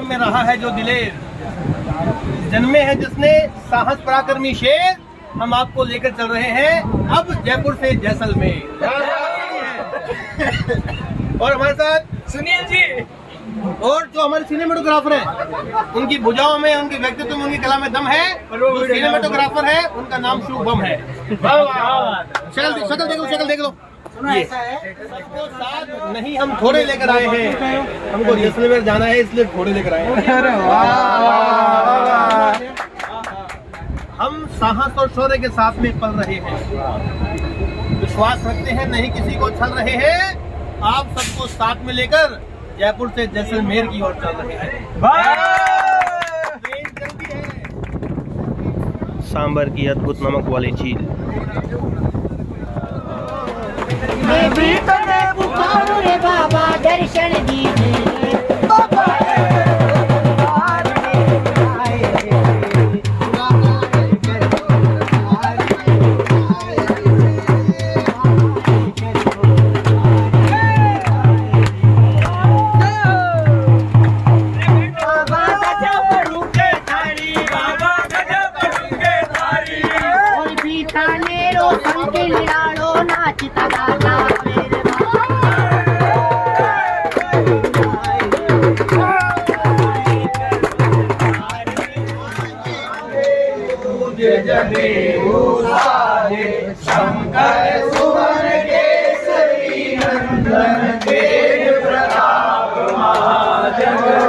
कर्म में रहा है जो दिलेर, जन्मे हैं जिसने साहस पराक्रमी शेर, हम आपको लेकर चल रहे हैं अब जयपुर से जैसलमेर। और हमारे साथ सुनील जी और जो हमारे सिनेमेटोग्राफर हैं, उनकी भुजाओं में, उनके व्यक्तित्व में, उनकी कला में दम है। जो सिनेमेटोग्राफर है उनका नाम शुभम है। शक्ल देख लो। ये सबको साथ नहीं, हम थोड़े लेकर आए हैं, हमको जैसलमेर जाना है इसलिए थोड़े लेकर आए हैं। हम साहस और शौर्य के साथ में पल रहे हैं, विश्वास रखते हैं नहीं किसी को छल रहे हैं, आप सबको साथ में लेकर जयपुर से जैसलमेर की ओर चल रहे हैं। ट्रेन चलती है। सांबर की अद्भुत नमक वाली झील। बाबा दर्शन दीजिए। शंकर सुवन केसरी नंदन तेज प्रताप महाजगवंदन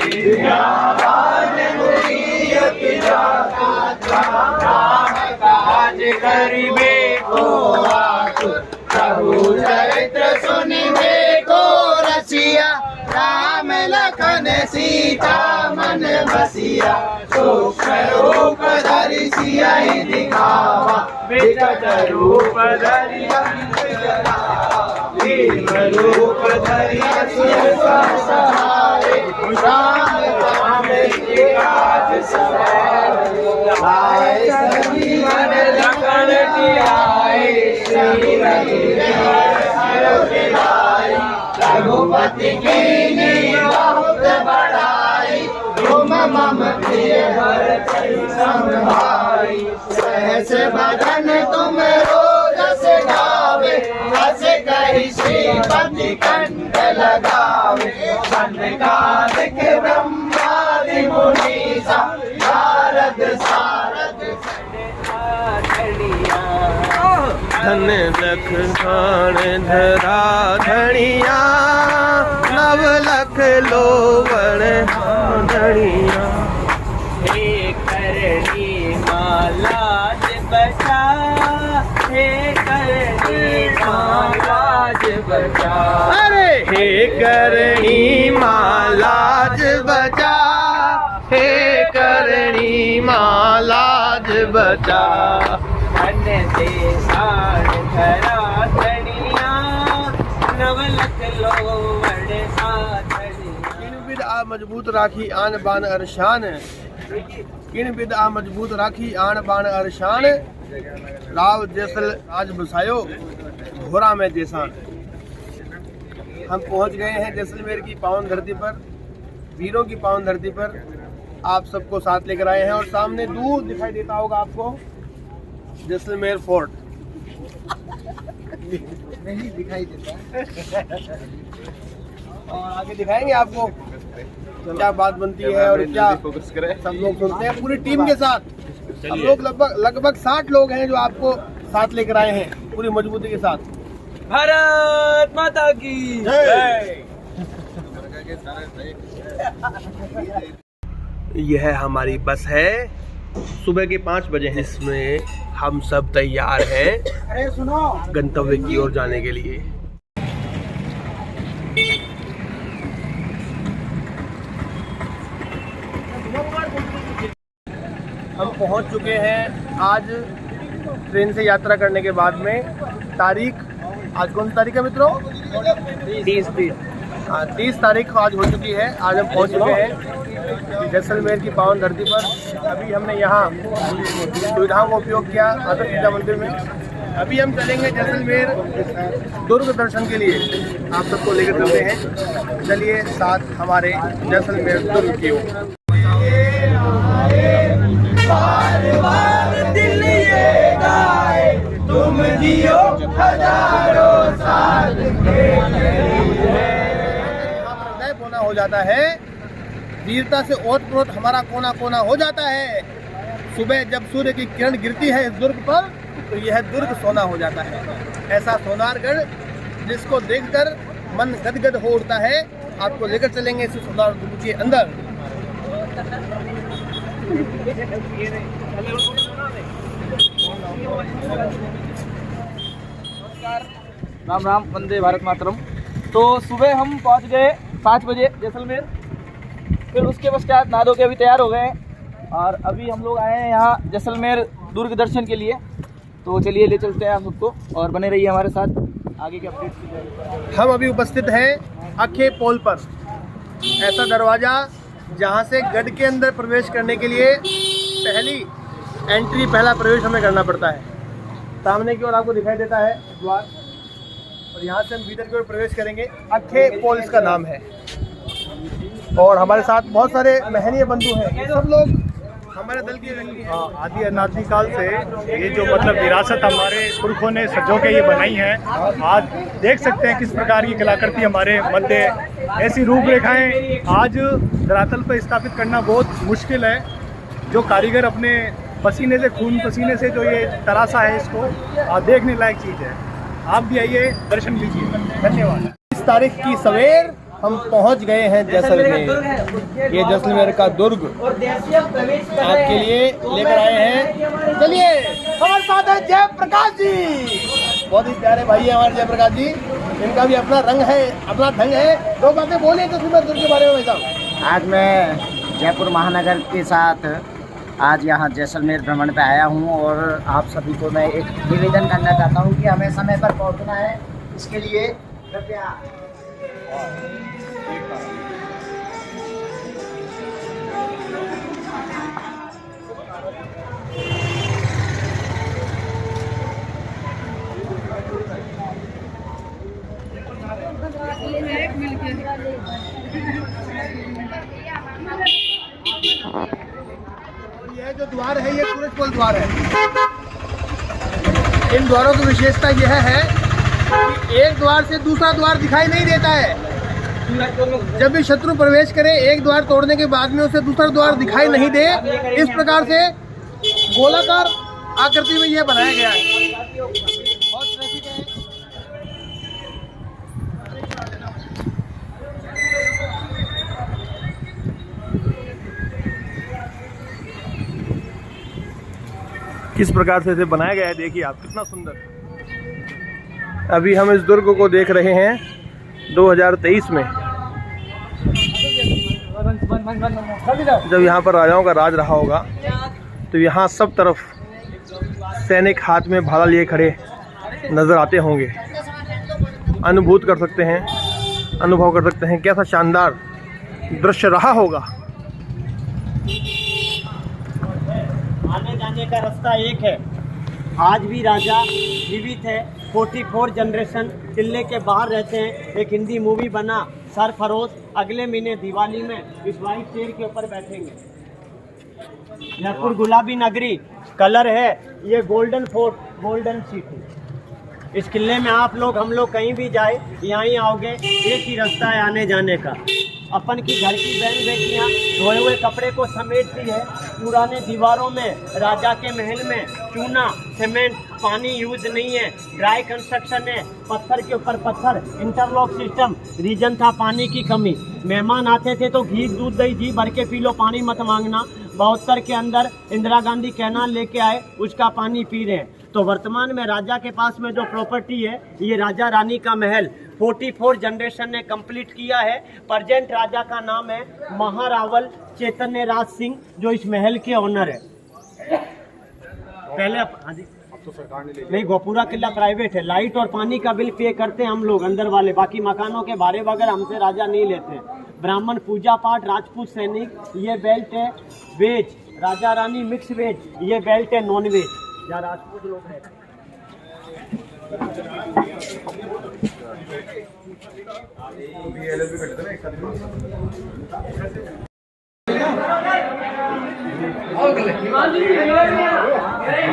विद्यावान गुणियति जाता काज करिबे को आतुर प्रभु चरित्र सुनिबे को रसिया राम लखन सीता मन बसिया सूक्ष्म रूप धरि सियहि दिखावा विकट रूप धरि भीम रूप धरि असुर सहारे राम राम के काज सवारे आए संजीवन लखन जियाए श्री रघुपति की बहुत बड़ाई तुम मम प्रिय भरत सम भाई सहस बदन तुम रोजस गावे हस कहि श्रीपति कंठ लगावे सनकादिक ब्रह्मादि मुनीसा नारद सारद धन लख खान धरा धनिया, नव लख लोवण धनिया। हे करणी मालाज बचा, हे करणी मालाज बचा। अरे हे करणी मालाज बचा, हे करणी मालाज बचा। धन देशान धरा धनिया, नव लख लोवण साधनिया। किन बिद आ मजबूत राखी आन बान अरशान, किन बिद आ मजबूत राखी आन बान अरशान। राव जैसल राज बसायो घोरा में जैसान। हम पहुंच गए हैं जैसलमेर की पावन धरती पर, वीरों की पावन धरती पर। आप सबको साथ लेकर आए हैं और सामने दूर दिखाई देता होगा आपको जैसलमेर फोर्ट। नहीं दिखाई देता और आगे दिखाएंगे आपको क्या बात बनती है और क्या सब लोग सुनते हैं पूरी टीम के साथ। हम लोग लगभग 60 लोग हैं जो आपको साथ लेकर आए हैं पूरी मजबूती के साथ। भारत माता की जय। यह हमारी बस है, सुबह के 5 बजे है, इसमें हम सब तैयार हैं गंतव्य की ओर जाने के लिए। हम पहुंच चुके हैं आज ट्रेन से यात्रा करने के बाद में। तारीख आज कौन सी तारीख है मित्रों? 30 तारीख आज हो चुकी है। आज हम पहुंच चुके हैं जैसलमेर की पावन धरती पर। अभी हमने यहाँ सुविधाओं का उपयोग किया आदर्श विद्या मंदिर में। अभी हम चलेंगे जैसलमेर दुर्ग दर्शन के लिए, आप सबको लेकर चलते हैं। चलिए साथ हमारे जैसलमेर दुर्ग की ओर। तुम जियो हजारों साल हृदय कोना हो जाता है, वीरता से ओत-प्रोत हमारा कोना कोना हो जाता है। सुबह जब सूर्य की किरण गिरती है इस दुर्ग पर, तो यह दुर्ग सोना हो जाता है। ऐसा सोनारगढ़ जिसको देखकर मन गदगद हो उठता है। आपको लेकर चलेंगे इस सोनार दुर्ग के अंदर। राम राम, वंदे भारत मातरम। तो सुबह हम पहुंच गए 5 बजे जैसलमेर। फिर उसके पश्चात नहा धो के अभी तैयार हो गए हैं और अभी हम लोग आए हैं यहाँ जैसलमेर दुर्ग दर्शन के लिए। तो चलिए ले चलते हैं आप सबको और बने रहिए हमारे साथ आगे के अपडेट्स। हम अभी उपस्थित हैं अखे पोल पर, ऐसा दरवाज़ा जहाँ से गढ़ के अंदर प्रवेश करने के लिए पहला प्रवेश हमें करना पड़ता है। सामने की ओर आपको दिखाई देता है द्वार, और यहाँ से हम भीतर की ओर प्रवेश करेंगे। अखे पोल इसका नाम है। और हमारे साथ बहुत सारे महनीय बंधु हैं, ये सब लोग हमारे दल के व्यक्ति हैं। आदि अनादि काल से ये जो मतलब विरासत हमारे पुरखों ने सजो के ये बनाई है। आज देख सकते हैं किस प्रकार की कलाकृति हमारे मध्य, ऐसी रूपरेखाएं आज धरातल पर स्थापित करना बहुत मुश्किल है। जो कारीगर अपने पसीने से, खून पसीने से जो ये तरासा है, इसको देखने लायक चीज़ है। आप भी आइए, दर्शन कीजिए। धन्यवाद। इस तारीख की सवेर हम पहुंच गए हैं जैसलमेर। ये जैसलमेर का दुर्ग आपके लिए लेकर आए हैं। चलिए हमारे साथ है जयप्रकाश जी, बहुत ही प्यारे भाई है हमारे जयप्रकाश जी। इनका भी अपना रंग है, अपना ढंग है। 2 बातें बोलिए जैसलमेर दुर्ग के बारे में भाई साहब। आज मैं जयपुर महानगर के साथ आज यहाँ जैसलमेर भ्रमण पे आया हूँ और आप सभी को मैं एक निवेदन करना चाहता हूँ कि हमें समय पर पहुँचना है। इसके लिए कृपया यह जो द्वार है ये सूरजपोल द्वार है। इन द्वारों की विशेषता यह है कि एक द्वार से दूसरा द्वार दिखाई नहीं देता है। जब भी शत्रु प्रवेश करे, एक द्वार तोड़ने के बाद में उसे दूसरा द्वार दिखाई नहीं दे, इस प्रकार से गोलाकार आकृति में यह बनाया गया है। बहुत ट्रैफिक है। किस प्रकार से इसे बनाया गया है देखिए आप, कितना सुंदर। अभी हम इस दुर्ग को देख रहे हैं 2023 में, जब यहाँ पर राजाओं का राज रहा होगा, तो यहाँ सब तरफ सैनिक हाथ में भाला लिए खड़े नजर आते होंगे। अनुभूत कर सकते हैं, अनुभव कर सकते हैं कैसा शानदार दृश्य रहा होगा। आने जाने का रास्ता एक है। आज भी राजा जीवित है। 44 जनरेशन किले के बाहर रहते हैं। एक हिंदी मूवी बना सरफरोश, अगले महीने दिवाली में इस व्हाइट शेर के ऊपर बैठेंगे। जयपुर गुलाबी नगरी कलर है, ये गोल्डन फोर्ट, गोल्डन सिटी। इस किले में आप लोग, हम लोग कहीं भी जाए यहाँ ही आओगे, एक ही रास्ता है आने जाने का। अपन की घर की बहन बेटियाँ धोए हुए कपड़े को समेटती है। पुराने दीवारों में, राजा के महल में चूना, सीमेंट, पानी यूज नहीं है, ड्राई कंस्ट्रक्शन है, पत्थर के ऊपर पत्थर, इंटरलॉक सिस्टम। रीजन था पानी की कमी। मेहमान आते थे तो घी दूध दही जी भर के पी लो, पानी मत मांगना। 72 के अंदर इंदिरा गांधी कैनाल लेके आए, उसका पानी पी रहे हैं। तो वर्तमान में राजा के पास में जो प्रॉपर्टी है, ये राजा रानी का महल 44 जनरेशन ने कंप्लीट किया है। प्रेजेंट राजा का नाम है महारावल चैतन्य राज सिंह, जो इस महल के ऑनर है। पहले हाँ जी, नहीं, गोपुरा किला प्राइवेट है। लाइट और पानी का बिल पे करते हैं हम लोग अंदर वाले, बाकी मकानों के बारे वगैरह हमसे राजा नहीं लेते। ब्राह्मण पूजा पाठ, राजपूत सैनिक, ये बेल्ट है veg, Raja Rani mix veg, ये बेल्ट है नॉन वेज, जहाँ राजपूत लोग रहते हैं।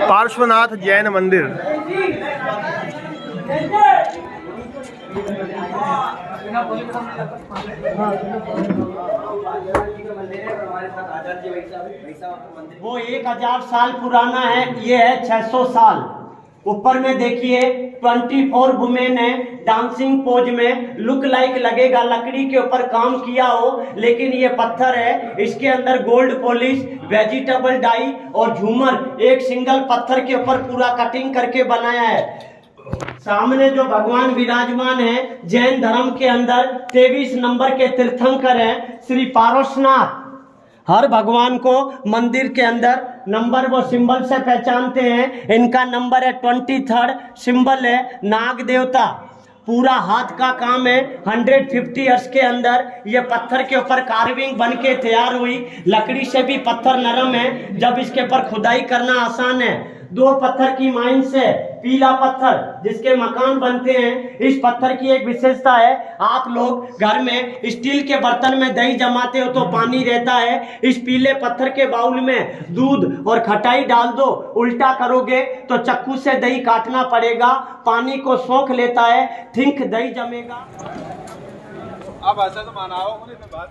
पार्श्वनाथ जैन मंदिर। वो 1000 साल पुराना है, ये है 600 साल। ऊपर में देखिए 24 वुमेन है डांसिंग पोज में, लुक लाइक लगेगा लकड़ी के ऊपर काम किया हो, लेकिन ये पत्थर है। इसके अंदर गोल्ड पॉलिश, वेजिटेबल डाई और झूमर एक सिंगल पत्थर के ऊपर पूरा कटिंग करके बनाया है। सामने जो भगवान विराजमान है, जैन धर्म के अंदर 23 नंबर के तीर्थंकर हैं श्री पारसनाथ। हर भगवान को मंदिर के अंदर नंबर वो सिंबल से पहचानते हैं। इनका नंबर है 23, सिंबल है नाग देवता। पूरा हाथ का काम है। 150 ईयर्स के अंदर ये पत्थर के ऊपर कार्विंग बन के तैयार हुई। लकड़ी से भी पत्थर नरम है, जब इसके ऊपर खुदाई करना आसान है। 2 पत्थर की माइन से पीला पत्थर जिसके मकान बनते हैं। इस पत्थर की एक विशेषता है, आप लोग घर में स्टील के बर्तन में दही जमाते हो तो पानी रहता है, इस पीले पत्थर के बाउल में दूध और खटाई डाल दो, उल्टा करोगे तो चक्कू से दही काटना पड़ेगा, पानी को सोख लेता है, ठीक दही जमेगा। अब ऐसा तो मानाओ बात।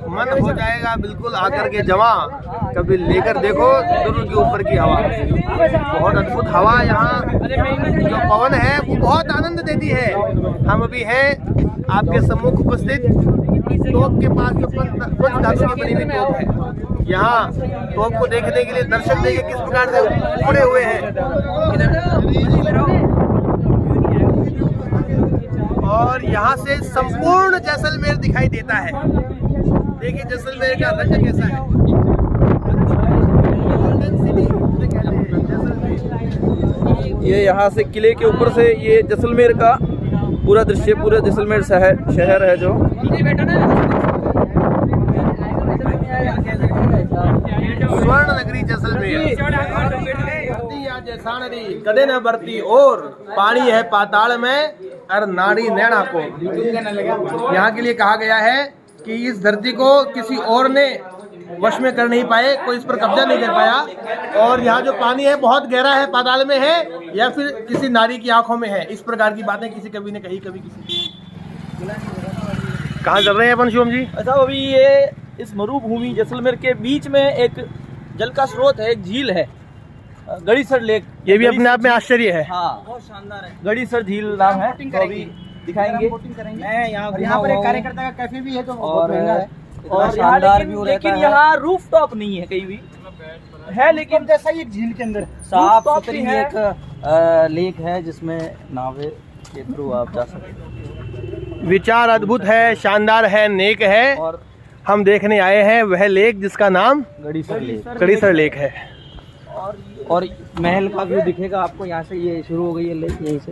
मन हो जाएगा बिल्कुल आकर के जमा, कभी लेकर देखो दुर्ग के ऊपर की हवा। बहुत अद्भुत हवा यहाँ, जो पवन है वो बहुत आनंद देती है। हम अभी हैं आपके सम्मुख उपस्थित तोप के पास, जो पंच धातु की बनी हुई तोप है। यहाँ तोप को देखने के लिए दर्शक देखिए किस प्रकार से उमड़े हुए हैं। और यहाँ से संपूर्ण जैसलमेर दिखाई देता है। देखिए जैसलमेर का रंग कैसा है। ये यहाँ से किले के ऊपर से ये जैसलमेर का पूरा दृश्य, पूरा जैसलमेर शहर है जो। स्वर्ण नगरी जैसलमेर। कदे न बरती और पानी है पाताल में और नाड़ी नैना को। यहाँ के लिए कहा गया है कि इस धरती को किसी और ने वश में कर नहीं पाए, कोई इस पर कब्जा नहीं कर पाया। और यहाँ जो पानी है बहुत गहरा है, पाताल में है या फिर किसी नारी की आंखों में है। इस प्रकार की बातें किसी कवि ने कही, कभी किसी। कहाँ चल रहे हैं अपन शिवम जी? अच्छा, अभी ये इस मरुभूमि जैसलमेर के बीच में एक जल का स्रोत है, एक झील है, गड़ीसर लेक। ये भी अपने आप में आश्चर्य है। हाँ, बहुत शानदार है। गड़ीसर झील नाम है, तो अभी दिखाएंगे। मैं यहाँ पर एक कार्यकर्ता का कैफे भी है, तो बहुत महंगा है और शानदार व्यू रहता है। लेकिन यहाँ रूफ टॉप नहीं है कहीं भी, है लेकिन जैसा ही एक झील के अंदर साफ सुथरी एक लेक है जिसमें नावे के थ्रू आप जा सकते हैं। विचार अद्भुत है, शानदार है, नेक है। और हम देखने आए हैं वह लेक जिसका नाम गड़ीसर लेक है। और महल का व्यू दिखेगा आपको यहाँ से। ये शुरू हो गई है लेक यहीं से।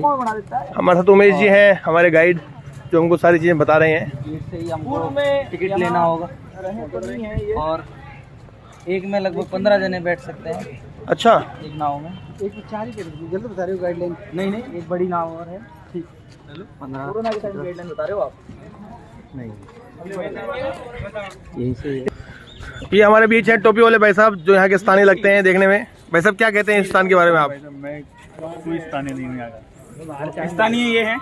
कौन बना देता है? हमारे साथ उमेश जी हैं, हमारे गाइड, जो हमको सारी चीजें बता रहे हैं। इससे ही हमको टिकट लेना होगा और एक में लगभग 15 जने बैठ सकते हैं। अच्छा, एक नाव में। एक में 4 ही जल्द बता रहे हो गाइडलाइन? नहीं, एक बड़ी नाव और है। ठीक, 15 कोरोना के टाइम गाइडलाइन बता रहे हो आप? नहीं, यही से। ये हमारे बीच है टोपी वाले भाई साहब, जो यहाँ के स्थानीय लगते हैं देखने में। भाई साहब क्या कहते हैं इस स्थान के बारे में आप? मैं कोई स्थानीय नहीं हूँ, स्थानीय ये है।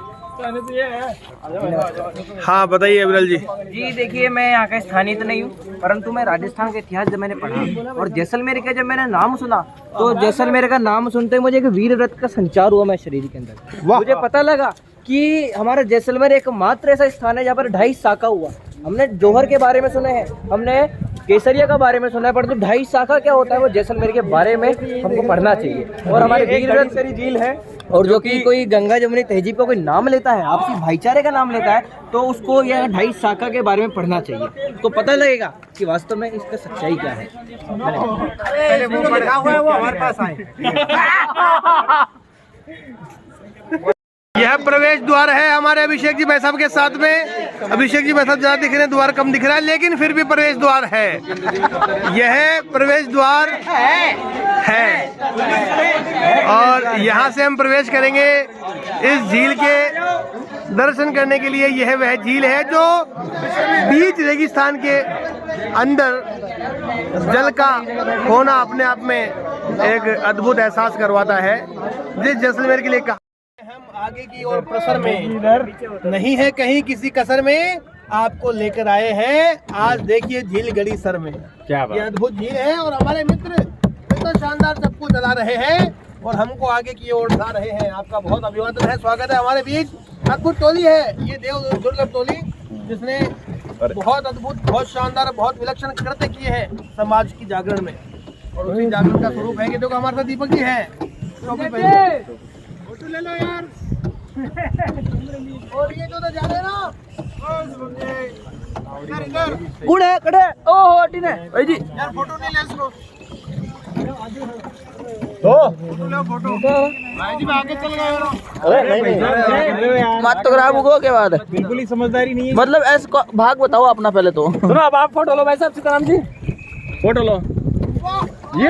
हाँ बताइए अविरल जी। जी देखिए, मैं यहाँ का स्थानीय तो नहीं हूँ, परंतु मैं राजस्थान का इतिहास जब मैंने पढ़ा और जैसलमेर का जब मैंने नाम सुना, तो जैसलमेर का नाम सुनते मुझे एक वीर रथ का संचार हुआ मेरे शरीर के अंदर। मुझे पता लगा कि हमारा जैसलमेर एकमात्र ऐसा स्थान है जहाँ पर 2.5 शाखा हुआ। हमने जौहर के बारे में सुने हैं, हमने केसरिया का बारे में सुना है, पर जो 2.5 शाखा क्या होता है वो जैसलमेर के बारे में हमको पढ़ना चाहिए। और हमारे वीर झील है, और जो कि कोई गंगा जमुनी तहजीब का कोई नाम लेता है, आपसी भाईचारे का नाम लेता है, तो उसको यह 2.5 शाखा के बारे में पढ़ना चाहिए, तो पता लगेगा कि वास्तव में इसका सच्चाई क्या है। यह प्रवेश द्वार है हमारे अभिषेक जी भाई साहब के साथ में। अभिषेक जी भाई साहब ज्यादा दिख रहे हैं, द्वार कम दिख रहा है, लेकिन फिर भी प्रवेश द्वार है। यह प्रवेश द्वार है और यहाँ से हम प्रवेश करेंगे इस झील के दर्शन करने के लिए। यह वह झील है जो बीच रेगिस्तान के अंदर जल का होना अपने आप में एक अद्भुत एहसास करवाता है, जिस जैसलमेर के लिए कहा हम आगे की ओर प्रसर में नहीं है कहीं किसी कसर में आपको लेकर आए हैं। आज देखिए झील गड़ी सर में, क्या ये अद्भुत झील है और हमारे मित्र इतना शानदार सबको चला रहे हैं और हमको आगे की ओर ला रहे हैं। आपका बहुत अभिवादन है, स्वागत है। हमारे बीच अद्भुत टोली है, ये देव दुर्लभ टोली, जिसने बहुत अद्भुत, बहुत शानदार, बहुत विलक्षण कृत्य किए हैं समाज की जागरण में, और उसी जागरण का स्वरूप है कि देखो हमारे साथ दीपक जी है। फोटो ले लो यार। और ये जो तो जा रहे ना कड़े कड़े ओ हटी ने भाई जी यार, फोटो नहीं ले इसको तो फोटो भाई जी आगे चल गए यार। अरे नहीं मत तो खराब हो के बाद बिल्कुल ही समझदारी नहीं है। मतलब ऐसा भाग बताओ अपना पहले तो। सुनो, अब आप फोटो लो भाई साहब, सीताराम जी फोटो लो। ये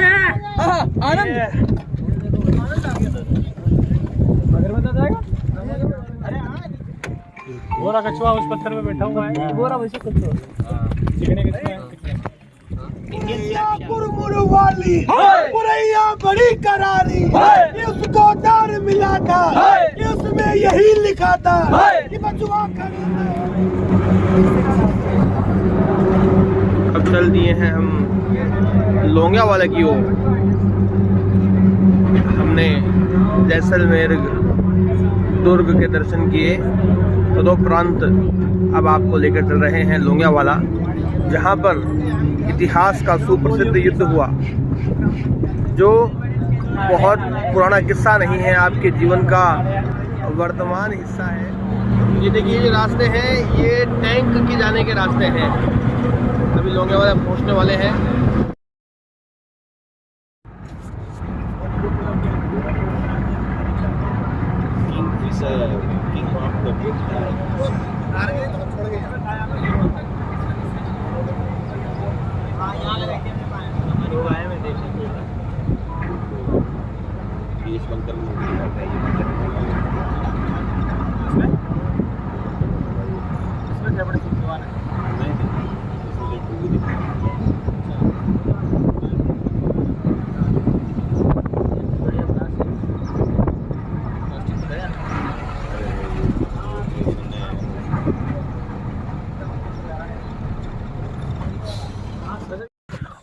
आनंद बोरा कछुआ उस पत्थर पे बैठा हुआ है। बोरा वैसे कुछ चिकने कछुआ वाली पुरैया बड़ी करारी, उसको डर मिला था, उसमें यही लिखा था कि बचवा अब चल दिए हैं हम लोंगिया वाले की ओर। हमने जैसलमेर दुर्ग के दर्शन किए, तदोपरांत अब आपको लेकर चल रहे हैं लोंगिया वाला, जहाँ पर इतिहास का सुप्रसिद्ध युद्ध हुआ, जो बहुत पुराना किस्सा नहीं है, आपके जीवन का वर्तमान हिस्सा है। ये देखिए, ये रास्ते हैं, ये टैंक के जाने के रास्ते हैं। अभी लोंगिया वाला पहुँचने वाले हैं।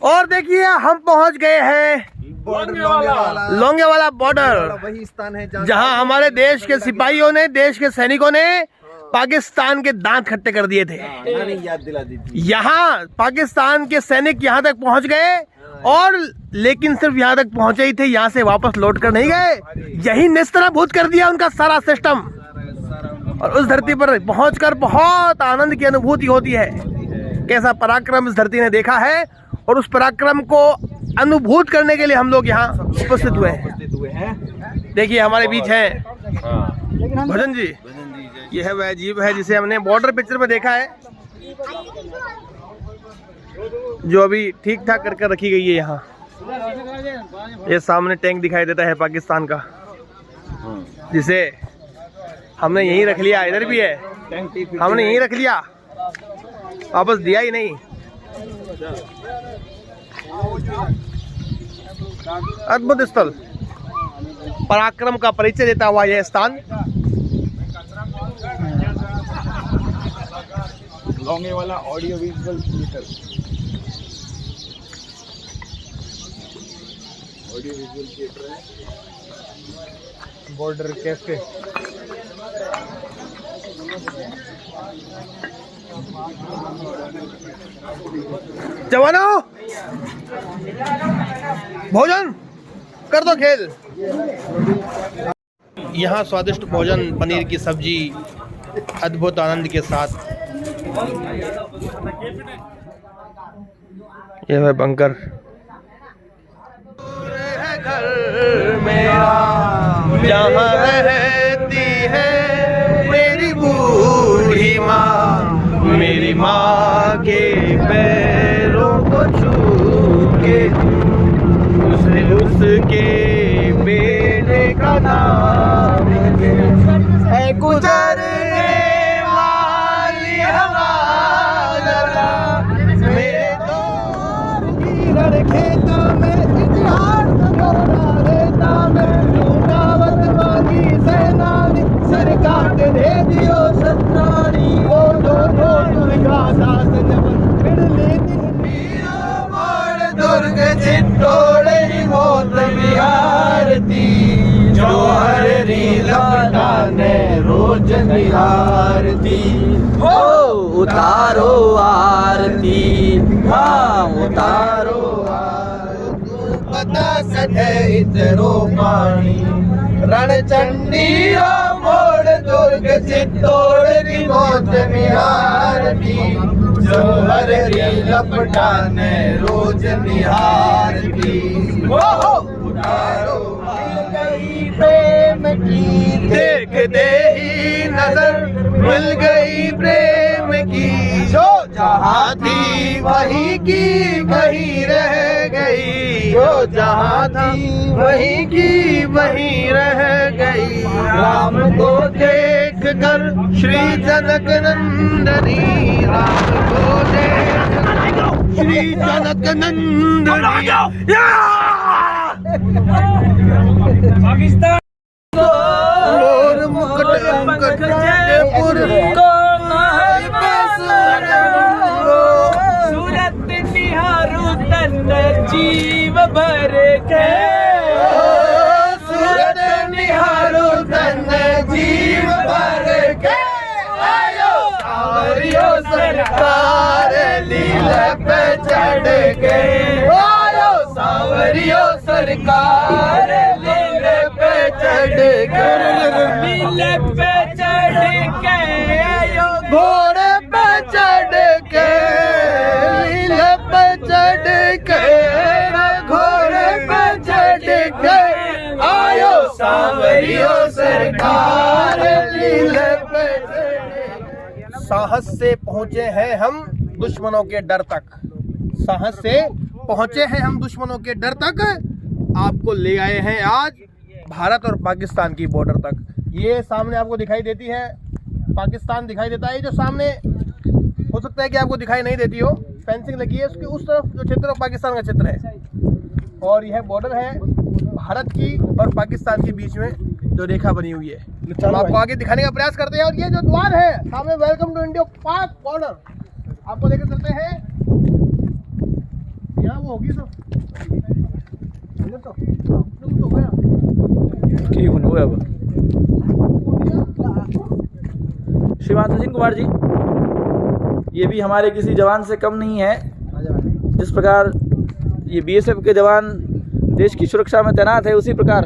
और देखिए, हम पहुंच गए हैं लोंगे वाला बॉर्डर, वही स्थान है जहां हमारे देश के सिपाहियों ने, देश के सैनिकों ने पाकिस्तान के दांत खट्टे कर दिए थे। याद दिला दी थी। यहाँ पाकिस्तान के सैनिक यहाँ तक पहुंच गए, और लेकिन सिर्फ यहाँ तक पहुंचे ही थे, यहाँ से वापस लौट कर नहीं गए। यही निस्तराभूत कर दिया उनका सारा सिस्टम, और उस धरती पर पहुंचकर बहुत आनंद की अनुभूति होती है। कैसा पराक्रम इस धरती ने देखा है, और उस पराक्रम को अनुभूत करने के लिए हम लोग यहाँ उपस्थित हुए हैं। देखिए, हमारे बीच हैं भजन जी। यह वह जीव है जिसे हमने बॉर्डर पिक्चर में देखा है, जो अभी ठीक ठाक करके रखी गई है। यहाँ ये सामने टैंक दिखाई देता है पाकिस्तान का, जिसे हमने यहीं रख लिया। इधर भी है, हमने यहीं रख लिया, वापस दिया ही नहीं। अद्भुत स्थल, पराक्रम का परिचय देता हुआ यह स्थान। लोंगे वाला audio visual theatre, audio visual theatre है। बॉर्डर कैफे, जवानों, भोजन कर दो खेल। यहाँ स्वादिष्ट भोजन, पनीर की सब्जी अद्भुत आनंद के साथ। यह है बंकर। घर मेरा जहाँ रहती है मेरी बूढ़ी माँ, मेरी माँ के पैरों को छू के उसके बेटे का नाम है गुजरने वाली हमारा। मेरे दौर की लड़खेता में इतिहास दोहरा देता मैं, रुकावट मांगी सेनानी सरकार दे दियो सत्रानी। वो दोनों दुर्गा दास जबन फिर लेती मोड़ दुर्ग चित्तौड़ ही मौत बिहारती, जो हर रीला ने रोज निहारती। हो उतारो आरती, हाँ उतारो पता सटे इतरो पानी। रणचंडी मोड़ दुर्ग चित्तौड़ की मौत निहारती, जो हर लपटाने रोज निहारती। वो उतारो गई प्रेम की देखते ही नजर, मिल गई प्रेम की जो जहाँ थी वही की वही रह गई, जो जहाँ थी वही की वही रह गई। राम को देख कर श्री जनक नंदनी, राम को देख कर श्री जनक नंदनी। पाकिस्तान और मुकुट जयपुर सूरत निहारू तन जीव भर के, सूरत निहारू तन जीव भर के। आयो सावरियो सरकार लीला पे चढ़ के, आयो सावरियो सरकार लीला पे चढ़ के, लीले पे चढ़ के आयो घोड़े पे चढ़ के, लीले पे चढ़ के, घोड़े पे चढ़ के। आयो सावरियो सरकार लीले पे चढ़ के। साहस से पहुँचे हैं हम दुश्मनों के डर तक, साहस से पहुँचे हैं हम दुश्मनों के डर तक। आपको ले आए हैं आज भारत और पाकिस्तान की बॉर्डर तक। ये सामने आपको दिखाई देती है, पाकिस्तान दिखाई देता है। जो सामने हो सकता है कि आपको दिखाई नहीं देती हो, फेंसिंग लगी है उसकी उस तरफ जो क्षेत्र पाकिस्तान का क्षेत्र है, और यह बॉर्डर है भारत की और पाकिस्तान के बीच में जो रेखा बनी हुई है। हम आपको आगे दिखाने का प्रयास करते हैं। और ये जो द्वार है सामने, वेलकम टू इंडिया पाक बॉर्डर, आपको लेकर चलते हैं। यहाँ वो होगी तो श्रीमान सचिन कुमार जी, ये भी हमारे किसी जवान से कम नहीं है। जिस प्रकार ये बीएसएफ के जवान देश की सुरक्षा में तैनात है, उसी प्रकार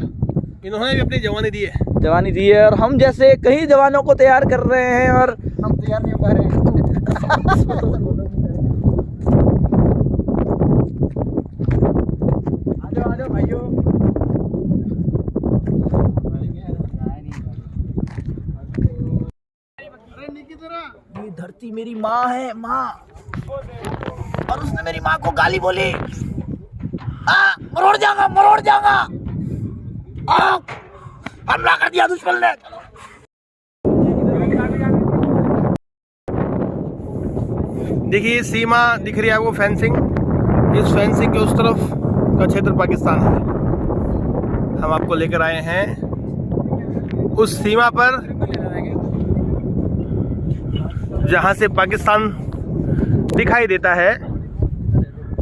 इन्होंने भी अपनी जवानी दी है। और हम जैसे कई जवानों को तैयार कर रहे हैं, और हम तैयार नहीं हो पा रहे हैं। आजाओ भाइयों। ये धरती मेरी माँ है, माँ, और उसने मेरी माँ को गाली बोली। मरोड़ जाऊंगा। हमला कर दिया दुश्मन ने। देखिए सीमा दिख रही है आपको, फेंसिंग। इस फेंसिंग के उस तरफ का क्षेत्र पाकिस्तान है। हम आपको लेकर आए हैं उस सीमा पर जहां से पाकिस्तान दिखाई देता है,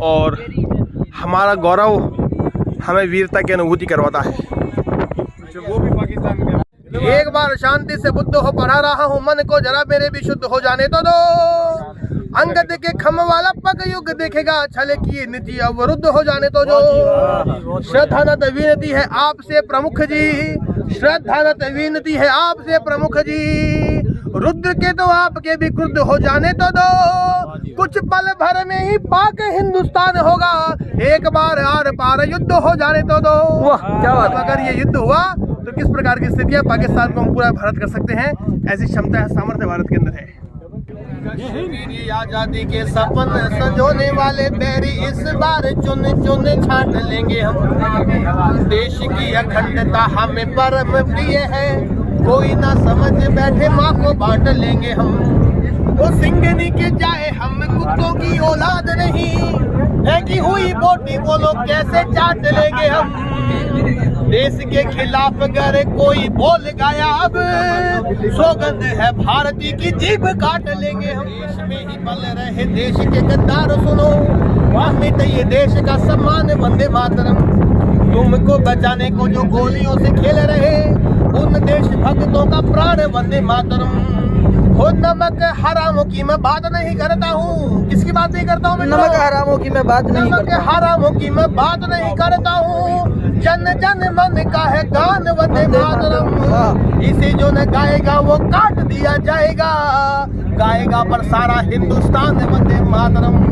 और हमारा गौरव हमें वीरता की अनुभूति करवाता है। वो भी पाकिस्तान में एक बार शांति से बुद्ध हो पढ़ा रहा हूँ मन को, जरा मेरे भी शुद्ध हो जाने तो दो। अंगद के खम वाला पग युग देखेगा, छल की नीति अवरुद्ध हो जाने तो जो। श्रद्धा न विनती है आपसे प्रमुख जी, श्रद्धा न विनती है आपसे प्रमुख जी, रुद्र के तो आपके भी क्रुद्ध हो जाने तो दो। कुछ पल भर में ही पाक हिंदुस्तान होगा, एक बार आर पार युद्ध हो जाने तो दो। क्या बात है। अगर ये युद्ध हुआ तो किस प्रकार की स्थितियां पाकिस्तान को हम पूरा भारत कर सकते हैं, ऐसी क्षमता है, सामर्थ्य भारत के अंदर है। कश्मीरी आजादी के सपन संजोने वाले बैरी इस बार चुन चुन छाट लेंगे हम। देश की अखंडता हमें परम प्रिय है, कोई ना समझ बैठे माँ को बांट लेंगे हम। वो सिंगनी के जाए हम कुत्तों की औलाद नहीं, है कि हुई बोटी बोलो कैसे चाट लेंगे हम। देश के खिलाफ अगर कोई बोल गया अब, सौगंध है भारती की जीभ काट लेंगे हम। देश में ही पल रहे देश के गद्दार सुनो, मिटे ये देश का सम्मान वंदे मातरम। तुमको बचाने को जो गोलियों से खेल रहे, उन देशभक्तों का प्राण वंदे मातरम। खुद नमक हरामों की मैं बात नहीं करता हूँ, किसकी बात नहीं करता हूँ? नमक हरामों की मैं बात नहीं नमक हरामों की मैं बात नहीं करता हूँ। जन जन मन का है गान वंदे मातरम, इसे जो न गाएगा वो काट दिया जाएगा, गाएगा पर सारा हिंदुस्तान वंदे मातरम।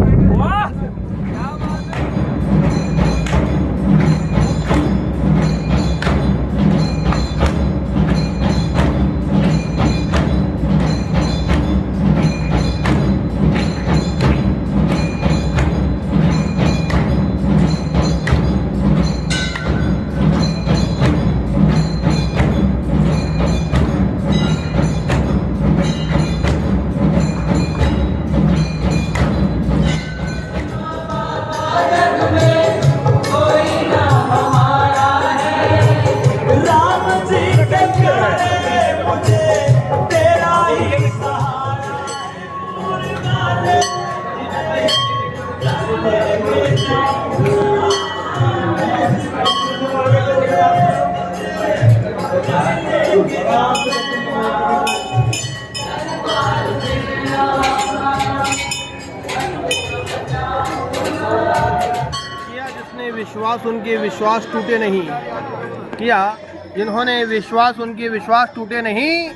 विश्वास उनके विश्वास टूटे नहीं किया, जिन्होंने विश्वास उनके विश्वास टूटे नहीं,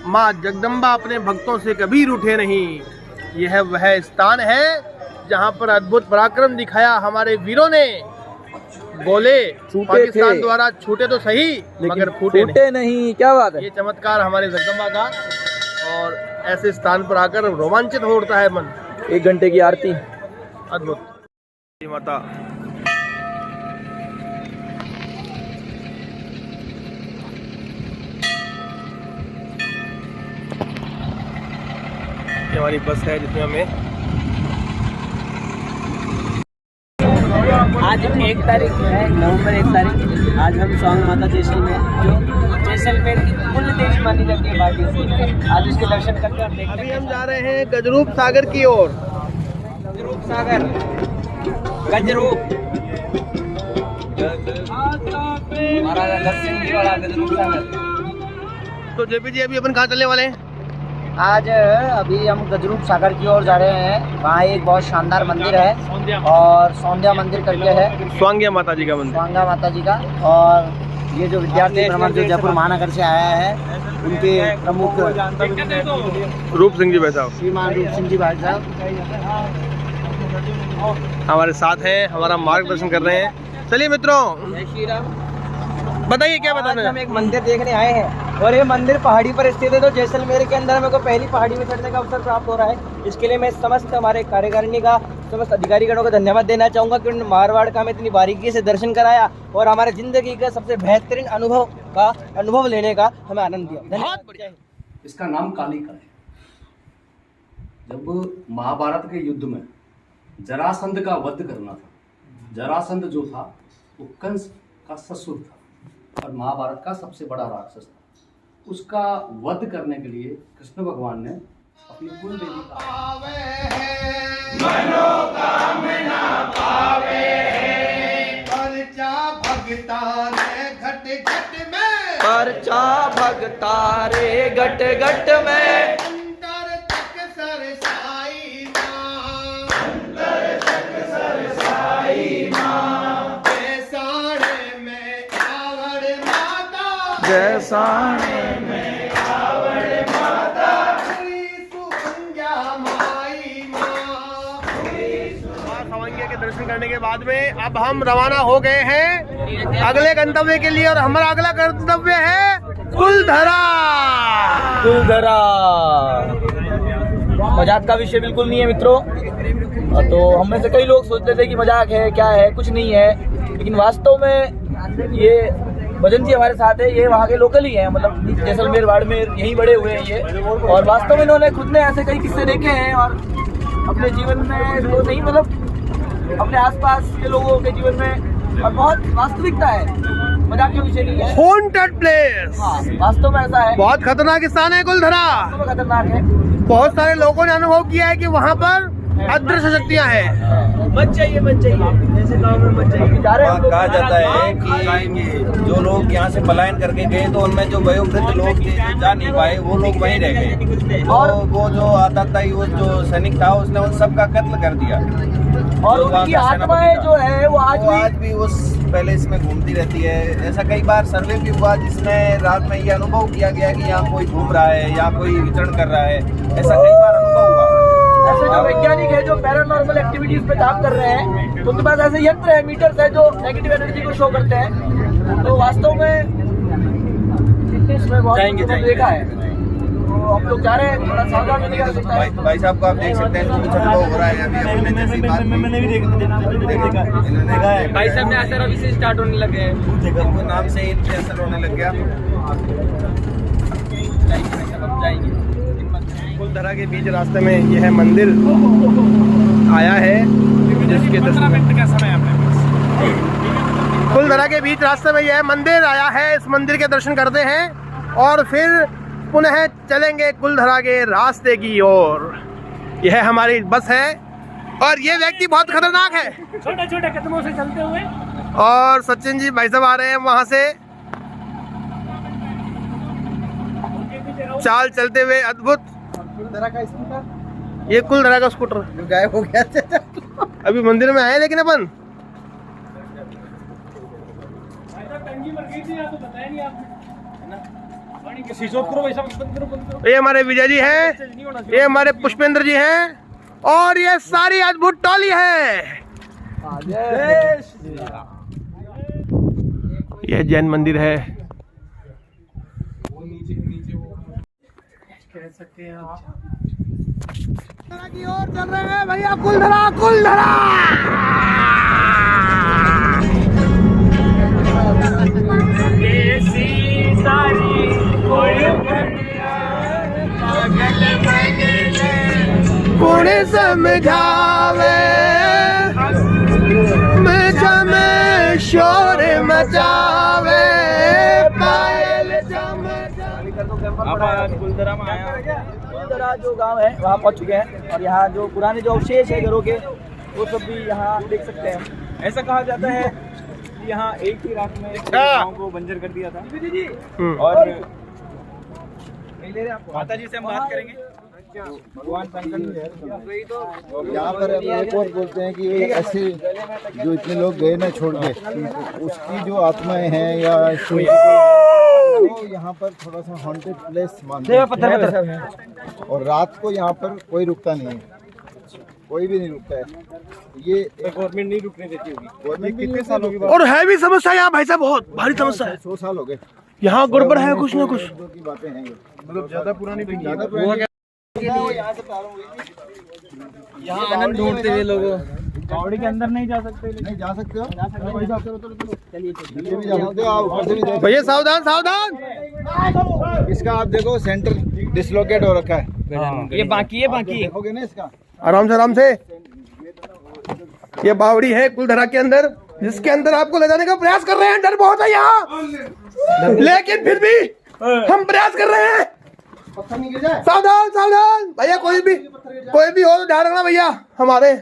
माँ जगदम्बा अपने भक्तों से कभी रूठे नहीं। यह वह स्थान है जहाँ पर अद्भुत पराक्रम दिखाया हमारे वीरों ने। गोले पाकिस्तान द्वारा छूटे तो सही, मगर फूटे नहीं। क्या बात है। ये चमत्कार हमारे जगदम्बा का, और ऐसे स्थान पर आकर रोमांचित हो उठता है मन। 1 घंटे की आरती अद्भुत। माता हमारी बस है जिसमें हमें आज 1 तारीख है, नवंबर 1 तारीख। आज हम स्वांग माता जैसलमेर, जो जैसलमेर की कुल देवी मानी जाती है बाटी से, आज उसके दर्शन करते हैं। अभी हम जा रहे हैं गजरूप सागर की ओर। गजरूप सागर, गजरूप महाराजा दत्त सिंह जी वाला गजरूप सागर। तो जेपी जी अभी अपन कहाँ चलने वाले हैं? आज अभी हम गजरूप सागर की ओर जा रहे हैं। वहाँ एक बहुत शानदार मंदिर है, और सौंध्या मंदिर करके है, स्वांग्या माता जी का मंदिर, स्वांगा माता जी का। और ये जो विद्यार्थी भ्रमण जो जयपुर महानगर से आया है, उनके प्रमुख रूप सिंह जी भाई साहब, श्रीमान रूप सिंह जी भाई साहब हमारे साथ हैं, हमारा मार्गदर्शन कर रहे हैं। चलिए मित्रों, जय श्री राम। बताइए क्या बताना है? हम एक मंदिर देखने आए हैं, और ये मंदिर पहाड़ी पर स्थित है। तो जैसलमेर के अंदर मेरे को पहली पहाड़ी में चढ़ने का अवसर प्राप्त हो रहा है। इसके लिए मैं समस्त हमारे कार्यकारिणी का, समस्त अधिकारीगणों को धन्यवाद देना चाहूँगा कि उन्होंने मारवाड़ का हमें इतनी बारीकी से दर्शन कराया, और हमारे ज़िंदगी का सबसे बेहतरीन अनुभव लेने का हमें आनंद दिया। बहुत बढ़िया। इसका नाम कालिका है। जब महाभारत के युद्ध में जरासंध का वध करना था, जरासंध जो था वो कंस का ससुर था और महाभारत का सबसे बड़ा राक्षस था। उसका वध करने के लिए कृष्ण भगवान ने अपनी कुल देवी का मनोकामना पावे परचा भगतारे घट घट में, परचा भगतारे घट घट में, अंतर तक सरसाई ना जैसा सवंगे के दर्शन करने के बाद में अब हम रवाना हो गए हैं अगले गंतव्य के लिए और हमारा अगला गंतव्य है कुलधरा। कुलधरा मजाक का विषय बिल्कुल नहीं है मित्रों। तो हम में से कई लोग सोचते थे कि मजाक है, क्या है, कुछ नहीं है, लेकिन वास्तव में ये भजन जी हमारे साथ है। ये वहाँ के लोकल ही हैं, मतलब जैसलमेर बाड़मेर यहीं बड़े हुए हैं ये। और वास्तव में इन्होंने खुद ने ऐसे कई किस्से देखे हैं और अपने जीवन में तो नहीं, मतलब अपने आसपास के लोगों के जीवन में, और बहुत वास्तविकता है, मजाक का विषय नहीं है। हॉन्टेड प्लेस, हाँ वास्तव में ऐसा है। बहुत खतरनाक स्थान है कुलधरा। खतरनाक है। बहुत सारे लोगों ने अनुभव किया है कि वहाँ पर अदृश्य शक्तियाँ हैं। मत चाहिए ऐसे गाँव में मत चाहिए। कहा जाता है कि जो लोग यहाँ से पलायन करके गए तो उनमें जो वयोवृद्ध लोग थे जो जा नहीं पाए वो लोग वहीं रह गए, और वो जो आता था वो जो सैनिक था उसने उन सबका कत्ल कर दिया। और उनकी आत्माएं जो है वो आज भी उस पैलेस में घूमती रहती है। ऐसा कई बार सर्वे भी हुआ जिसमें रात में ये अनुभव किया गया कि यहाँ कोई घूम रहा है या कोई विचरण कर रहा है, ऐसा कई बार अनुभव हुआ। ऐसे जो वैज्ञानिक है जो पैरानॉर्मल एक्टिविटीज पे काम कर रहे हैं, उनके पास ऐसे यंत्र है, मीटर्स है जो नेगेटिव एनर्जी को शो करते हैं। तो वास्तव में इसमें बहुत देखा है, तो हम लोग जा रहे हैं, थोड़ा सावधान रहने का सकता है। भाई साहब को आप देख सकते हैं कुछ अनुभव हो रहा है अभी अपने जैसी बात मैंने भी देखा है। भाई साहब में असर अभी से स्टार्ट होने लगे हैं, इनको नाम से ही असर होने लग गया। कुलधरा के बीच रास्ते में यह मंदिर आया है जिसके कुलधरा के बीच रास्ते में यह मंदिर आया है। इस मंदिर के दर्शन करते हैं और फिर पुनः चलेंगे कुलधरा के रास्ते की ओर। यह हमारी बस है और ये व्यक्ति बहुत खतरनाक है, छोटे छोटे कदमों से चलते हुए। और सचिन जी भाई साहब आ रहे हैं वहां से चाल चलते हुए, अद्भुत। कुलधरा का स्कूटर, ये कुलधरा का स्कूटर गायब हो गया अभी मंदिर में आए लेकिन अपन ये हमारे विजय जी हैं, ये हमारे पुष्पेंद्र जी हैं और ये सारी अद्भुत टोली है। यह जैन मंदिर है। की ओर चल रहे हैं भैया, कुलधरा कुलधरा। पुणे समझावे में शोर मचावे पायल कुलधरा में आया। कुलधरा जो गांव है वहाँ पहुँच चुके हैं और यहाँ जो पुराने जो अवशेष है घरों के वो सब भी यहाँ देख सकते हैं। ऐसा कहा जाता है कि यहाँ एक ही रात में गांव को बंजर कर दिया था। और माता जी से हम बात करेंगे। भगवान शंकर यहाँ पर एक और बोलते हैं कि ऐसे जो इतने लोग गए ना छोड़ के, उसकी जो आत्माएं हैं या वो यहाँ पर थोड़ा सा हॉन्टेड प्लेस मानते हैं। और रात को यहाँ पर कोई रुकता नहीं है, कोई भी नहीं रुकता है। ये गवर्नमेंट नहीं रुकने देती होगी। गवर्नमेंट कितने साल होगी और है भी समस्या यहाँ भाई साहब, बहुत भारी समस्या है। 100 साल हो गए यहाँ गड़बड़ है कुछ ना कुछ की बातें हैं। मतलब ज्यादा पुरानी भी यहाँ आनंद ढूंढते हुए लोगों बावड़ी के अंदर नहीं जा सकते। नहीं जा सकते हो, चलिए भी जा सकते हो आप, ऊपर से भी देख। भैया सावधान सावधान। इसका आप देखो सेंटर डिसलोकेट हो रखा है। ये बाकी है, बाकी है। देखोगे ना इसका आराम से। ये बावड़ी है कुलधरा के अंदर, जिसके अंदर आपको ले जाने का प्रयास कर रहे हैं। डर बहुत है यहाँ, लेकिन फिर भी हम प्रयास कर रहे हैं। पत्थर नहीं गिर जाए। सावधान सावधान भैया, कोई भी हो तो ध्यान रखना भैया हमारे।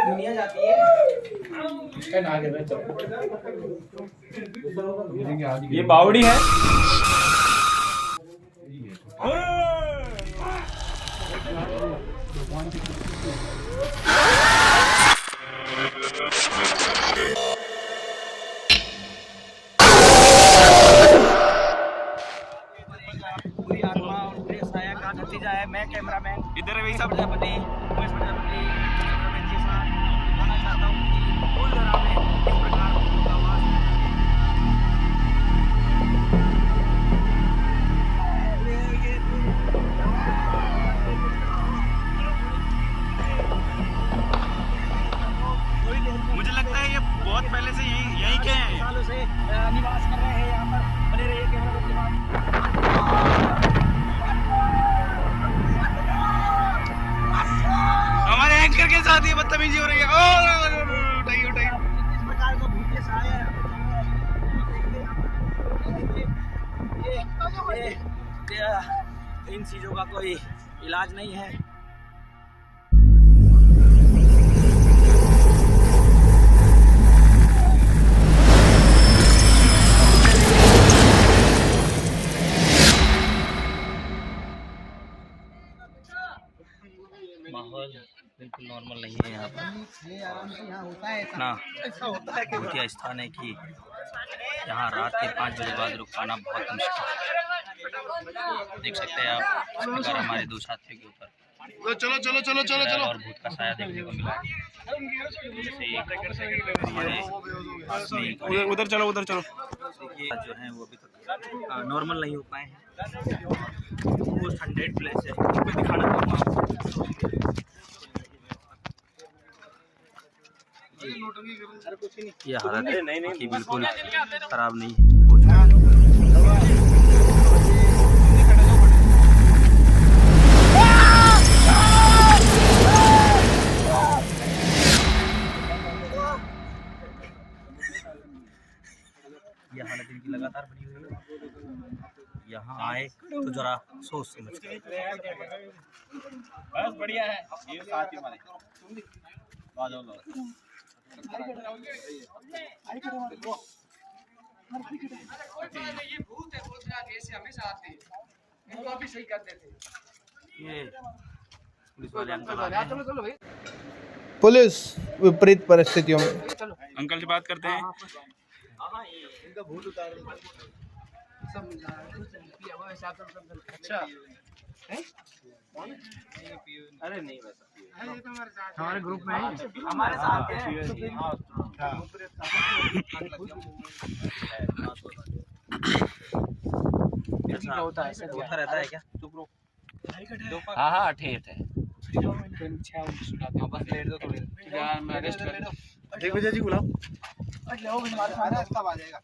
दुनिया जाती है। ये बावड़ी है। भतीजा है, मैं कैमरामैन इधर है, वही सब प्रजापति, उमेश प्रजापति कैमरामैन के साथ बताना चाहता हूँ कि फूलधरा में किस प्रकार का आवाज़ है। मुझे लगता है ये बहुत पहले से यहीं के हैं, सालों से निवास कर रहे हैं यहाँ पर। बने रहिए कैमरा के बाद। हमारे एंकर के साथ ये बदतमीजी हो रही है। उठाइए उठाइए। इस प्रकार का भूत के साया इन चीजों का कोई इलाज नहीं है। माहौल बिल्कुल नॉर्मल नहीं है यहाँ पर। इतना भूतिया स्थान है कि यहाँ रात के 5 बजे बाद रुक पाना बहुत मुश्किल है। देख सकते हैं आप इस प्रकार हमारे 2 साथियों के ऊपर चलो चलो चलो चलो चलो और भूत का साया देखने को मिला। जैसे हमारे उधर चलो उधर चलो। ये जो है वो अभी तक नॉर्मल नहीं हो पाए हैं। वो 100 प्लेस है, मैं दिखाना चाहूँगा आपको। ये हालत की बिल्कुल खराब नहीं है। ये हालत इनकी लगातार बनी हुई है। यहाँ आए तो जरा सोच समझ कर। बस बढ़िया है। ये साथ ही हमारे ये भूत है, भूत ऐसे हमेशा आते हैं, इनको आप भी सही कर देते हैं। ये पुलिस वाले अंकल आ रहे हैं। पुलिस विपरीत परिस्थितियों में। अंकल से बात करते हैं। अच्छा अरे नहीं वैसा हमारे ग्रुप में हमारे साथ है। ऐसा होता है, ऐसा होता रहता है क्या? चुप रहो। हाँ हाँ ठेठ है। बस लेट दो थोड़ी देर, मैं रेस्ट कर लो। एक बजे जी बुलाओ। हमारे साथ रास्ता आ जाएगा।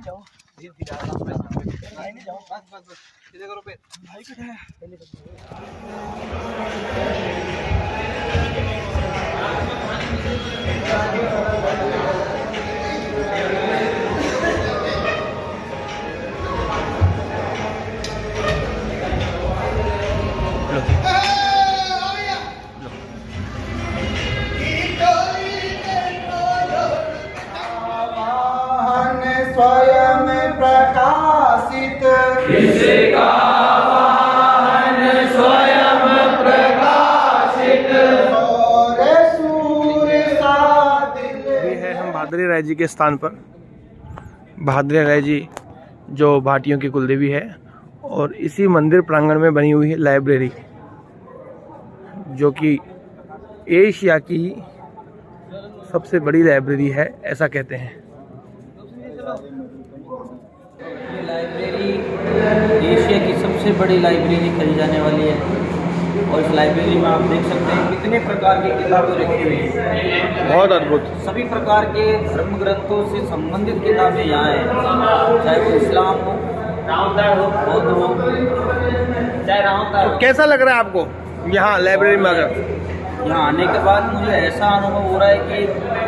जाओ बस बस बस सीधे करो पे। भाई कट है स्वयं प्रकाशित किसका वाहन स्वयं प्रकाशित और सूर्य सा दिल। ये है हम भादरी राय जी के स्थान पर। भादरी राय जी जो भाटियों की कुलदेवी है, और इसी मंदिर प्रांगण में बनी हुई है लाइब्रेरी, जो कि एशिया की सबसे बड़ी लाइब्रेरी है, ऐसा कहते हैं। ये लाइब्रेरी एशिया की सबसे बड़ी लाइब्रेरी कही जाने वाली है, और इस लाइब्रेरी में आप देख सकते हैं कितने प्रकार की किताबें रखी हुई हैं। बहुत अद्भुत। सभी प्रकार के धर्म ग्रंथों से संबंधित किताबें यहाँ हैं, चाहे वो इस्लाम हो, बौद्ध हो, चाहे रामायण। तो कैसा लग रहा है आपको यहाँ लाइब्रेरी में आकर? यहाँ आने के बाद मुझे ऐसा अनुभव हो रहा है कि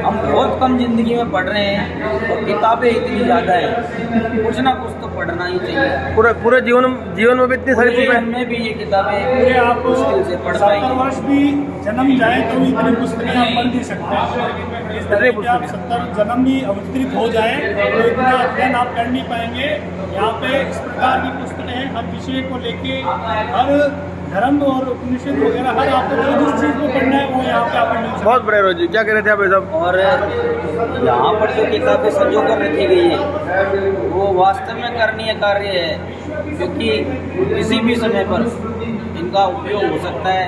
हम बहुत कम जिंदगी में पढ़ रहे हैं, और किताबें इतनी ज़्यादा हैं, कुछ ना कुछ तो पढ़ना ही चाहिए। पूरे जीवन में भी इतनी सारी चीजें में भी ये किताबें पूरे आप मुश्किल से पढ़ 70 पाएंगे। वर्ष भी जन्म जाए तो भी इतनी पुस्तकें आप पढ़ नहीं सकते। इस तरह की आप 70 जन्म भी अवतरित हो जाए तो इतना अध्ययन आप कर नहीं पाएंगे। यहाँ पे इस प्रकार की पुस्तकें हैं, हर विषय को लेके, हर धर्म और उपनिषद वगैरह हर आपको जिस चीज़ में पढ़ना है वो यहाँ पे आपको मिल सकता है। बहुत बड़े रोजी, क्या कह रहे थे आप साहब? और यहाँ पर जो किताबें संजो कर रखी गई है वो वास्तव में करणीय कार्य है, क्योंकि किसी भी समय पर इनका उपयोग हो सकता है,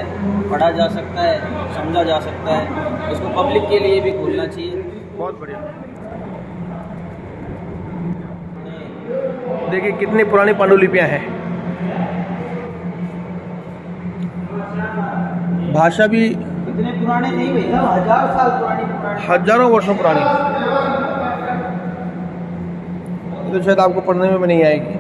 पढ़ा जा सकता है, समझा जा सकता है। इसको पब्लिक के लिए भी खोलना चाहिए। बहुत बढ़िया। देखिए कितनी पुरानी पांडुलिपियां हैं, भाषा भी इतने पुराने नहीं भैया, 1000 साल पुरानी, हजारों वर्षों पुरानी। तो शायद आपको पढ़ने में भी नहीं आएगी।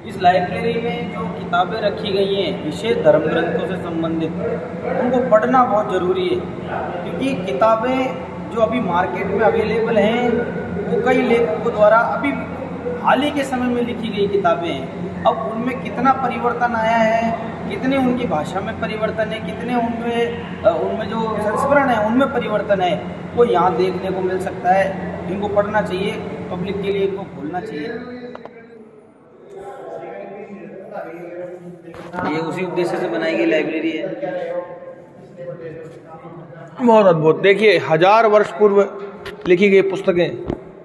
इस लाइब्रेरी में जो किताबें रखी गई हैं विशेष धर्म ग्रंथों से संबंधित, उनको पढ़ना बहुत ज़रूरी है, क्योंकि किताबें जो अभी मार्केट में अवेलेबल हैं वो कई लेखकों द्वारा अभी हाल ही के समय में लिखी गई किताबें हैं। अब उनमें कितना परिवर्तन आया है, कितने उनकी भाषा में परिवर्तन है, कितने उनमें जो संस्करण है उनमें परिवर्तन है, वो यहाँ देखने को मिल सकता है। इनको पढ़ना चाहिए, पब्लिक के लिए इनको खोलना चाहिए। ये उसी उद्देश्य से बनाई गई लाइब्रेरी है। बहुत अद्भुत। देखिए 1000 वर्ष पूर्व लिखी गई पुस्तकें,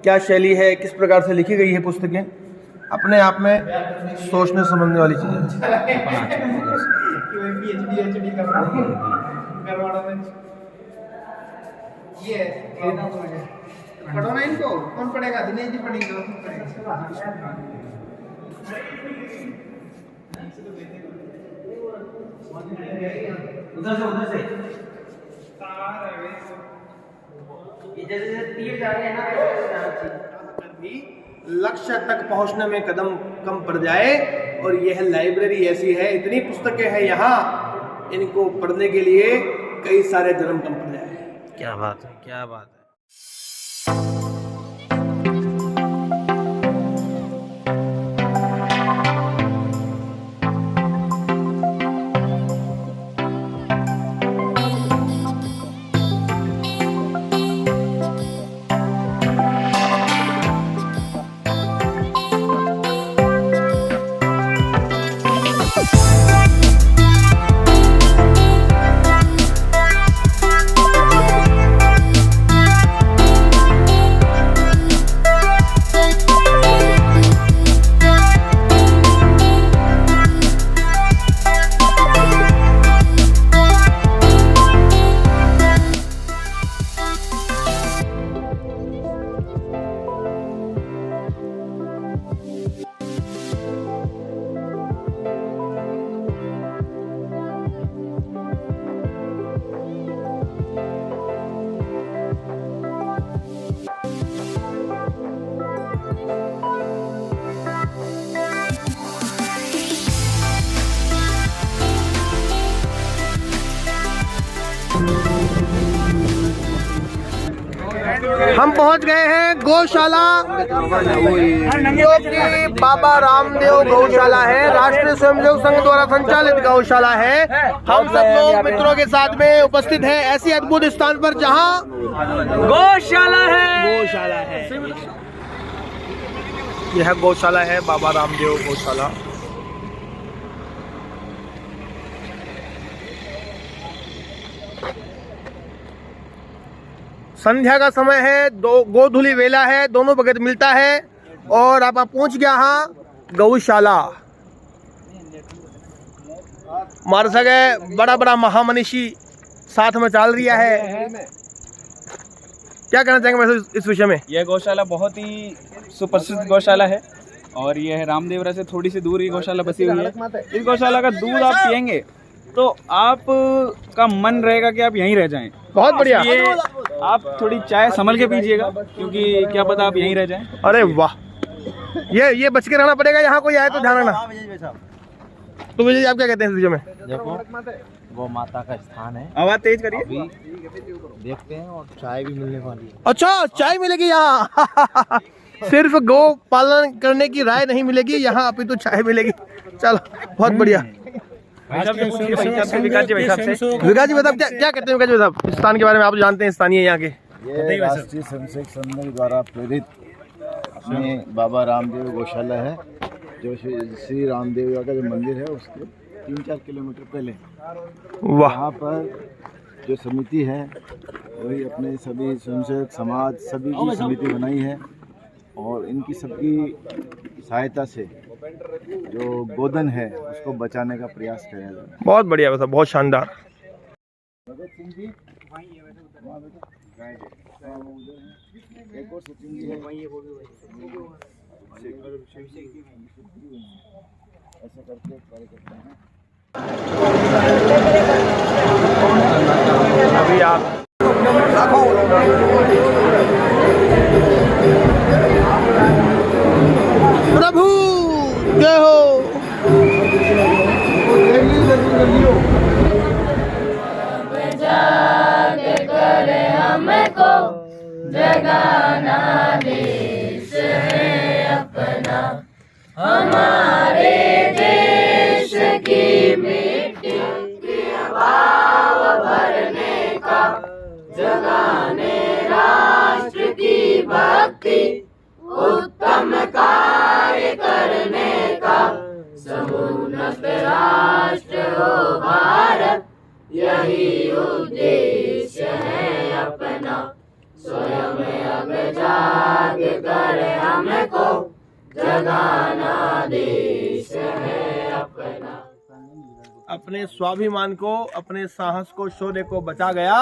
क्या शैली है, किस प्रकार से लिखी गई है पुस्तकें, अपने आप में सोचने समझने वाली चीज़ उधर से जैसे तीर जा रहे हैं ना, लक्ष्य तक पहुंचने में कदम कम पड़ जाए। और यह लाइब्रेरी ऐसी है, इतनी पुस्तकें हैं यहाँ, इनको पढ़ने के लिए कई सारे जन्म कम पड़ जाए। क्या बात है, क्या बात है। हम पहुंच गए हैं गौशाला, जो कि बाबा रामदेव गौशाला है, राष्ट्रीय स्वयंसेवक संघ द्वारा संचालित गौशाला है। हम सब लोग मित्रों के साथ में उपस्थित हैं ऐसी अद्भुत स्थान पर जहां गौशाला है। गौशाला है, यह गौशाला है बाबा रामदेव गौशाला। संध्या का समय है, गोधूली वेला है, दोनों भगत मिलता है और आप पहुंच गया हाँ गौशाला। मार सके बड़ा बड़ा महामनीषी साथ में चल रहा है। क्या कहना चाहेंगे वैसे इस विषय में? यह गौशाला बहुत ही सुप्रसिद्ध गौशाला है और यह रामदेवरा से थोड़ी सी दूर ही गौशाला बसी हुई है। इस गौशाला का दूध आप पियेंगे तो आप का मन रहेगा कि आप यहीं रह जाएं। बहुत बढ़िया। ये आप थोड़ी चाय संभल के पीजिएगा, क्योंकि क्या पता आप यहीं रह जाएं। अरे वाह, ये बच के रहना पड़ेगा, यहाँ कोई आए तो ध्यान रखना। तो विजय आप क्या कहते हैं इस विषय में? देखो वो माता का स्थान है। आवाज तेज करिए। अभी देखते हैं और चाय भी मिलने वाली है। अच्छा, चाय मिलेगी यहाँ। सिर्फ गौ पालन करने की राय नहीं मिलेगी यहाँ, अभी तो चाय मिलेगी। चलो, बहुत बढ़िया। विकास जी भाई साहब से, विकास जी बताओ क्या कहते हैं विकास जी साहब इस स्थान के बारे में? आप जानते हैं स्थानीय यहाँ के। ये राष्ट्रीय स्वयंसेवक संघ द्वारा प्रेरित अपने बाबा रामदेव गौशाला है, जो श्री रामदेव का जो मंदिर है उसके 3-4 किलोमीटर पहले। वहाँ पर जो समिति है वही अपने सभी स्वयंसेवक समाज सभी की समिति बनाई है और इनकी सबकी सहायता से जो गोधन है उसको बचाने का प्रयास किया जा रहा है। बहुत बढ़िया, बता बहुत शानदार। भगत सिंह जी एक और सचिन जी है, ऐसा करके कार्य करते हैं। अभी आप प्रभु जय हो। हमको जगाना देश है अपना, हमारे देश की मिट्टी के भाव भरने का, जगाने राष्ट्र की भक्ति, उत्तम कार्य करने का, समुन्नत राष्ट्र हो भारत, यही उद्देश्य है अपना, स्वयं अब जाग कर हमको जगाना देश है अपना। अपने स्वाभिमान को, अपने साहस को, शौर्य को बचा गया,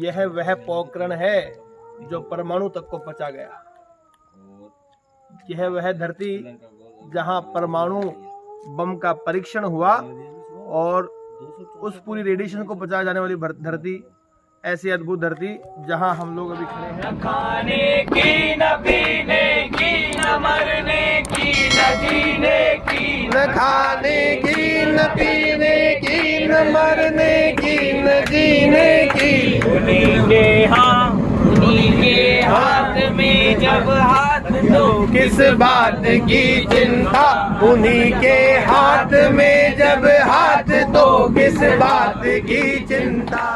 यह वह पोखरण है जो परमाणु तक को पचा गया। यह वह धरती जहां परमाणु बम का परीक्षण हुआ और उस पूरी रेडिएशन को पचाया जाने वाली धरती, ऐसी अद्भुत धरती जहां हम लोग अभी खड़े हैं। न खाने की, न पीने की, न मरने की, न जीने की, न खाने की, न पीने की, न मरने की, न जीने की, उन्हीं के हाथ में जब हाथ दो किस बात की चिंता, उन्हीं के हाथ में जब हाथ तो किस बात की चिंता।